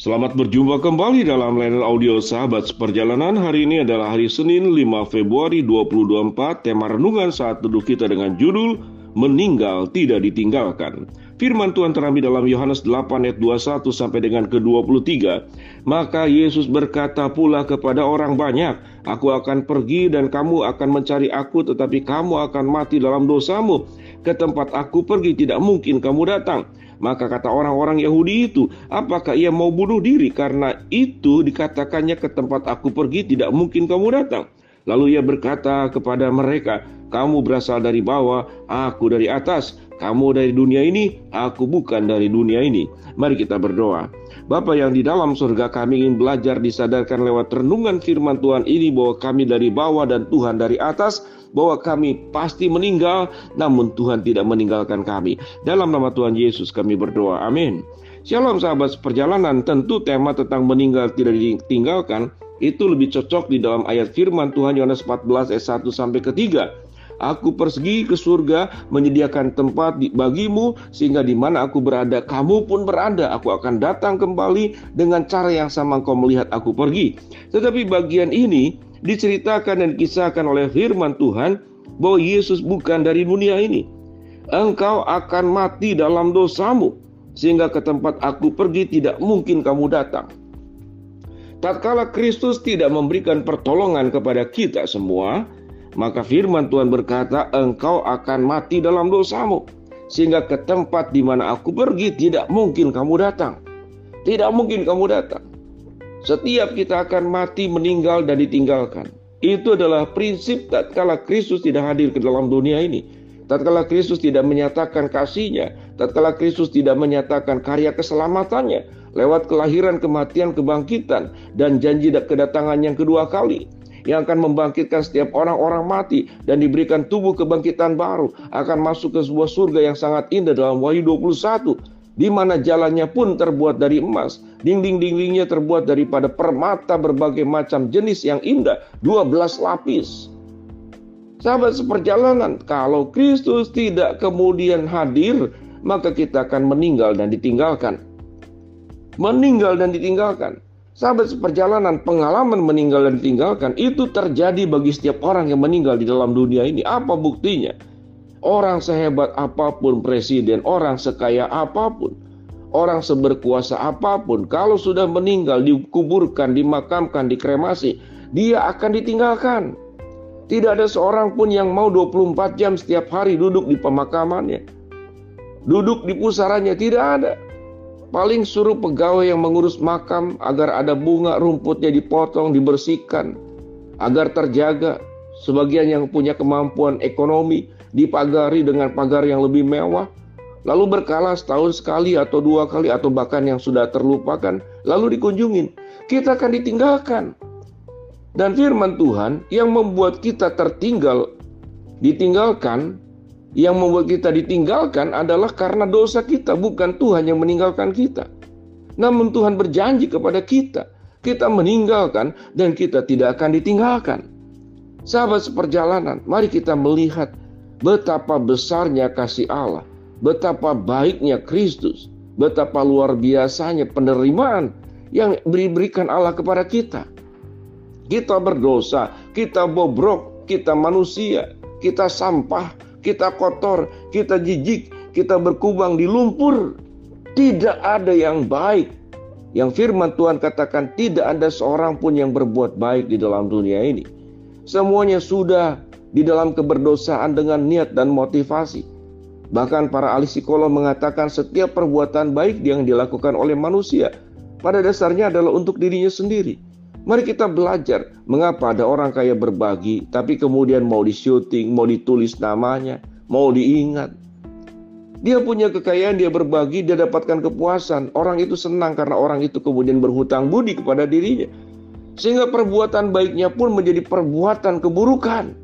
Selamat berjumpa kembali dalam layanan audio Sahabat Seperjalanan. Hari ini adalah hari Senin 5 Februari 2024. Tema renungan saat teduh kita dengan judul Meninggal Tidak Ditinggalkan. Firman Tuhan terambil dalam Yohanes 8 ayat 21 sampai dengan ke-23. Maka Yesus berkata pula kepada orang banyak, Aku akan pergi dan kamu akan mencari aku, tetapi kamu akan mati dalam dosamu. Ke tempat aku pergi tidak mungkin kamu datang. Maka kata orang-orang Yahudi itu, apakah ia mau bunuh diri? Karena itu dikatakannya ke tempat aku pergi tidak mungkin kamu datang. Lalu ia berkata kepada mereka, kamu berasal dari bawah, aku dari atas. Kamu dari dunia ini, aku bukan dari dunia ini. Mari kita berdoa. Bapa yang di dalam surga, kami ingin belajar disadarkan lewat renungan firman Tuhan ini bahwa kami dari bawah dan Tuhan dari atas, bahwa kami pasti meninggal, namun Tuhan tidak meninggalkan kami. Dalam nama Tuhan Yesus kami berdoa, amin. Shalom sahabat seperjalanan. Tentu tema tentang meninggal tidak ditinggalkan itu lebih cocok di dalam ayat firman Tuhan Yohanes 14 ayat 1 sampai ke 3. Aku pergi ke surga menyediakan tempat bagimu, sehingga di mana aku berada kamu pun berada. Aku akan datang kembali dengan cara yang sama engkau melihat aku pergi. Tetapi bagian ini diceritakan dan kisahkan oleh firman Tuhan bahwa Yesus bukan dari dunia ini. Engkau akan mati dalam dosamu, sehingga ke tempat aku pergi tidak mungkin kamu datang. Tatkala Kristus tidak memberikan pertolongan kepada kita semua, maka firman Tuhan berkata, engkau akan mati dalam dosamu, sehingga ke tempat di mana aku pergi tidak mungkin kamu datang. Tidak mungkin kamu datang. Setiap kita akan mati, meninggal dan ditinggalkan. Itu adalah prinsip tatkala Kristus tidak hadir ke dalam dunia ini. Tatkala Kristus tidak menyatakan kasih-Nya, tatkala Kristus tidak menyatakan karya keselamatannya lewat kelahiran, kematian, kebangkitan dan janji kedatangan yang kedua kali, yang akan membangkitkan setiap orang-orang mati dan diberikan tubuh kebangkitan baru, akan masuk ke sebuah surga yang sangat indah dalam Wahyu 21, di mana jalannya pun terbuat dari emas, dinding-dindingnya terbuat daripada permata berbagai macam jenis yang indah, 12 lapis. Sahabat seperjalanan, kalau Kristus tidak kemudian hadir, maka kita akan meninggal dan ditinggalkan. Meninggal dan ditinggalkan. Sahabat seperjalanan, pengalaman meninggal dan ditinggalkan itu terjadi bagi setiap orang yang meninggal di dalam dunia ini. Apa buktinya? Orang sehebat apapun presiden, orang sekaya apapun, orang seberkuasa apapun, kalau sudah meninggal, dikuburkan, dimakamkan, dikremasi, dia akan ditinggalkan. Tidak ada seorang pun yang mau 24 jam setiap hari duduk di pemakamannya, duduk di pusarannya, tidak ada. Paling suruh pegawai yang mengurus makam agar ada bunga, rumputnya dipotong, dibersihkan, agar terjaga. Sebagian yang punya kemampuan ekonomi dipagari dengan pagar yang lebih mewah, lalu berkala setahun sekali atau 2 kali atau bahkan yang sudah terlupakan, lalu dikunjungin. Kita akan ditinggalkan. Dan firman Tuhan yang membuat kita ditinggalkan, yang membuat kita ditinggalkan adalah karena dosa kita, bukan Tuhan yang meninggalkan kita. Namun Tuhan berjanji kepada kita, kita meninggalkan dan kita tidak akan ditinggalkan. Sahabat seperjalanan, mari kita melihat betapa besarnya kasih Allah, betapa baiknya Kristus, betapa luar biasanya penerimaan yang diberikan Allah kepada kita. Kita berdosa, kita bobrok, kita manusia, kita sampah, kita kotor, kita jijik, kita berkubang di lumpur. Tidak ada yang baik. Yang firman Tuhan katakan tidak ada seorang pun yang berbuat baik di dalam dunia ini. Semuanya sudah di dalam keberdosaan dengan niat dan motivasi. Bahkan para ahli psikolog mengatakan setiap perbuatan baik yang dilakukan oleh manusia pada dasarnya adalah untuk dirinya sendiri. Mari kita belajar mengapa ada orang kaya berbagi, tapi kemudian mau di-syuting, mau ditulis namanya, mau diingat. Dia punya kekayaan, dia berbagi, dia dapatkan kepuasan. Orang itu senang karena orang itu kemudian berhutang budi kepada dirinya. Sehingga perbuatan baiknya pun menjadi perbuatan keburukan.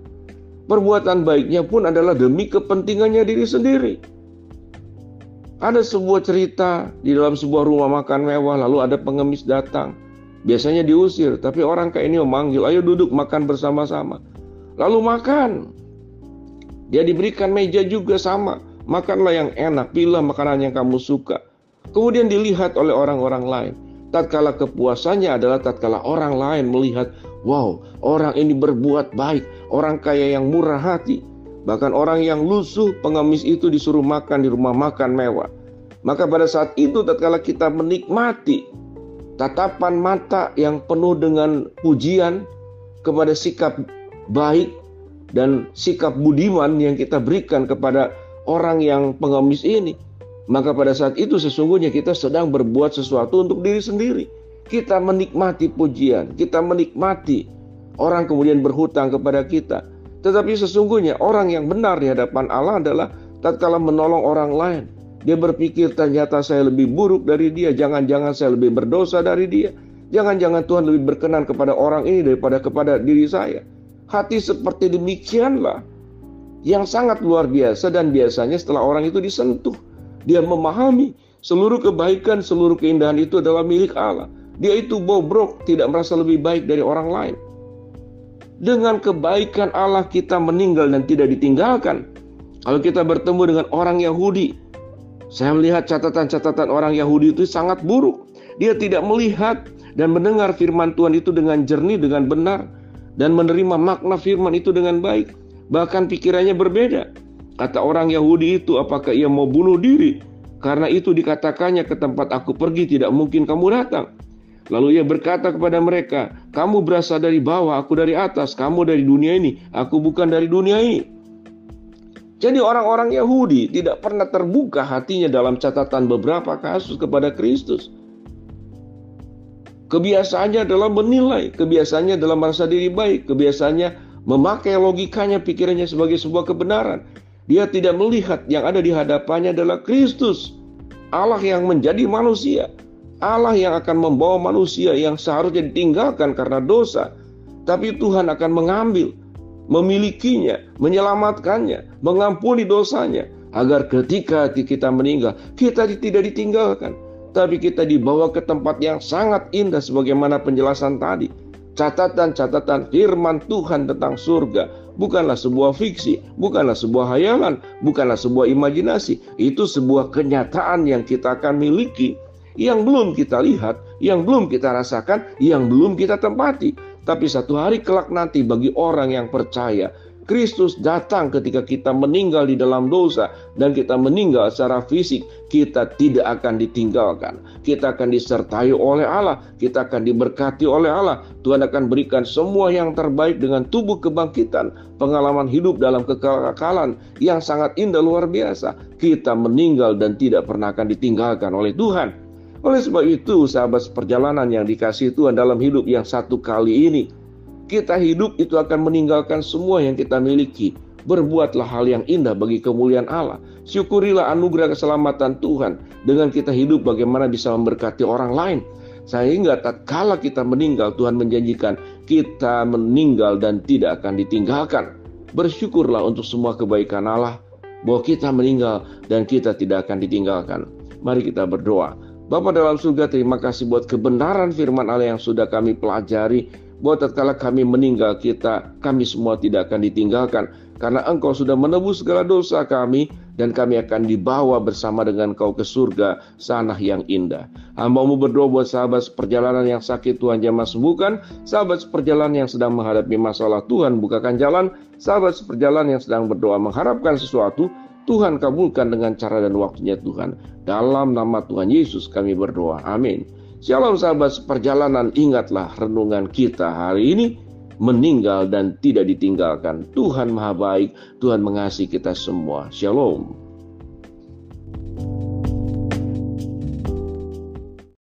Perbuatan baiknya pun adalah demi kepentingannya diri sendiri. Ada sebuah cerita di dalam sebuah rumah makan mewah, lalu ada pengemis datang. Biasanya diusir, tapi orang kayak ini memanggil, ayo duduk makan bersama-sama. Lalu makan. Dia diberikan meja juga sama. Makanlah yang enak, pilih makanan yang kamu suka. Kemudian dilihat oleh orang-orang lain. Tatkala kepuasannya adalah tatkala orang lain melihat, wow, orang ini berbuat baik, orang kaya yang murah hati. Bahkan orang yang lusuh, pengemis itu disuruh makan di rumah makan mewah. Maka pada saat itu tatkala kita menikmati tatapan mata yang penuh dengan pujian kepada sikap baik dan sikap budiman yang kita berikan kepada orang yang pengemis ini, maka pada saat itu sesungguhnya kita sedang berbuat sesuatu untuk diri sendiri. Kita menikmati pujian, kita menikmati orang kemudian berhutang kepada kita. Tetapi sesungguhnya orang yang benar di hadapan Allah adalah tatkala menolong orang lain. Dia berpikir ternyata saya lebih buruk dari dia, jangan-jangan saya lebih berdosa dari dia. Jangan-jangan Tuhan lebih berkenan kepada orang ini daripada kepada diri saya. Hati seperti demikianlah yang sangat luar biasa, dan biasanya setelah orang itu disentuh, dia memahami seluruh kebaikan, seluruh keindahan itu adalah milik Allah. Dia itu bobrok, tidak merasa lebih baik dari orang lain. Dengan kebaikan Allah kita meninggal dan tidak ditinggalkan. Kalau kita bertemu dengan orang Yahudi, saya melihat catatan-catatan orang Yahudi itu sangat buruk. Dia tidak melihat dan mendengar firman Tuhan itu dengan jernih, dengan benar, dan menerima makna firman itu dengan baik. Bahkan pikirannya berbeda. Kata orang Yahudi itu, apakah ia mau bunuh diri? Karena itu dikatakannya, ke tempat aku pergi tidak mungkin kamu datang. Lalu ia berkata kepada mereka, kamu berasal dari bawah, aku dari atas. Kamu dari dunia ini, aku bukan dari dunia ini. Jadi orang-orang Yahudi tidak pernah terbuka hatinya dalam catatan beberapa kasus kepada Kristus. Kebiasaannya adalah menilai, kebiasaannya adalah merasa diri baik, kebiasaannya memakai logikanya, pikirannya sebagai sebuah kebenaran. Dia tidak melihat yang ada di hadapannya adalah Kristus, Allah yang menjadi manusia, Allah yang akan membawa manusia yang seharusnya ditinggalkan karena dosa, tapi Tuhan akan mengambil, memilikinya, menyelamatkannya, mengampuni dosanya, agar ketika kita meninggal, kita tidak ditinggalkan, tapi kita dibawa ke tempat yang sangat indah sebagaimana penjelasan tadi. Catatan-catatan firman Tuhan tentang surga bukanlah sebuah fiksi, bukanlah sebuah hayalan, bukanlah sebuah imajinasi. Itu sebuah kenyataan yang kita akan miliki, yang belum kita lihat, yang belum kita rasakan, yang belum kita tempati. Tapi satu hari kelak nanti bagi orang yang percaya, Kristus datang ketika kita meninggal di dalam dosa dan kita meninggal secara fisik, kita tidak akan ditinggalkan. Kita akan disertai oleh Allah, kita akan diberkati oleh Allah. Tuhan akan berikan semua yang terbaik dengan tubuh kebangkitan, pengalaman hidup dalam kekekalan yang sangat indah luar biasa. Kita meninggal dan tidak pernah akan ditinggalkan oleh Tuhan. Oleh sebab itu, sahabat perjalanan yang dikasihi Tuhan, dalam hidup yang satu kali ini, kita hidup itu akan meninggalkan semua yang kita miliki. Berbuatlah hal yang indah bagi kemuliaan Allah. Syukurilah anugerah keselamatan Tuhan dengan kita hidup bagaimana bisa memberkati orang lain. Sehingga tatkala kita meninggal, Tuhan menjanjikan kita meninggal dan tidak akan ditinggalkan. Bersyukurlah untuk semua kebaikan Allah, bahwa kita meninggal dan kita tidak akan ditinggalkan. Mari kita berdoa. Bapa dalam surga, terima kasih buat kebenaran firman Allah yang sudah kami pelajari, bahwa tatkala kami meninggal, kami semua tidak akan ditinggalkan, karena Engkau sudah menebus segala dosa kami, dan kami akan dibawa bersama dengan Engkau ke surga sana yang indah. Hamba-Mu berdoa buat sahabat seperjalanan yang sakit, Tuhan jamah sembuhkan. Sahabat seperjalanan yang sedang menghadapi masalah, Tuhan bukakan jalan. Sahabat seperjalanan yang sedang berdoa mengharapkan sesuatu, Tuhan kabulkan dengan cara dan waktunya Tuhan. Dalam nama Tuhan Yesus kami berdoa, amin. Shalom sahabat seperjalanan, ingatlah renungan kita hari ini, meninggal dan tidak ditinggalkan. Tuhan Maha Baik, Tuhan mengasihi kita semua. Shalom.